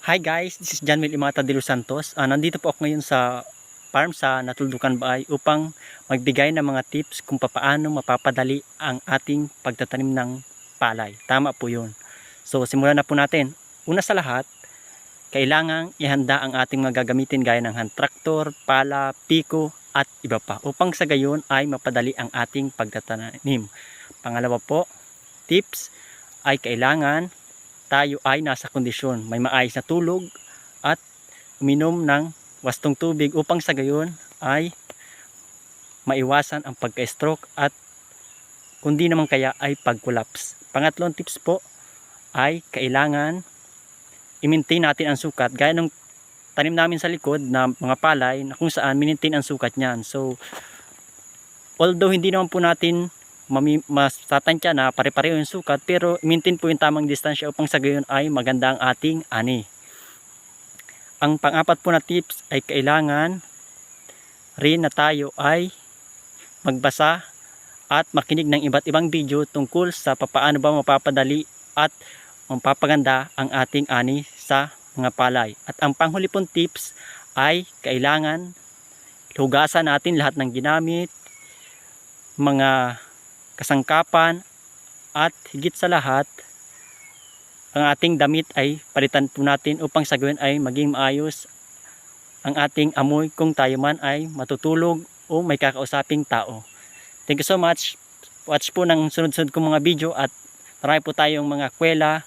Hi guys, this is John Will Imata de Los Santos. Nandito po ako ngayon sa farm sa Natuldukan Baay upang magbigay ng mga tips kung paano mapapadali ang ating pagtatanim ng palay. Tama po yun. So simulan na po natin. Una sa lahat, kailangang ihanda ang ating mga gagamitin gaya ng hand tractor, pala, piko at iba pa upang sa gayon ay mapadali ang ating pagtatanim. Pangalawa po, tips ay kailangan tayo ay nasa kondisyon, may maayos na tulog at uminom ng wastong tubig upang sa gayon ay maiwasan ang pagka-stroke at kundi naman kaya ay pag-collapse. Pangatlong tips po ay kailangan i-maintain natin ang sukat gaya ng tanim namin sa likod na mga palay na kung saan maintain ang sukat niyan. So although hindi naman po natin mas tatansya na pare-pareho yung sukat, pero maintain po yung tamang distansya upang sa gayon ay maganda ang ating ani. Ang pang-apat po na tips ay kailangan rin na tayo ay magbasa at makinig ng iba't ibang video tungkol sa paano ba mapapadali at mapapaganda ang ating ani sa mga palay. At ang panghuli pong tips ay kailangan hugasan natin lahat ng ginamit, mga kasangkapan, at higit sa lahat ang ating damit ay palitan po natin upang sa gayon ay maging maayos ang ating amoy kung tayo man ay matutulog o may kakausaping tao. Thank you so much. Watch po ng sunod-sunod kong mga video at marami po tayong mga kwela,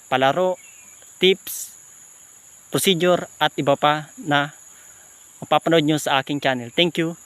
palaro, tips, procedure at iba pa na mapapanood nyo sa aking channel. Thank you.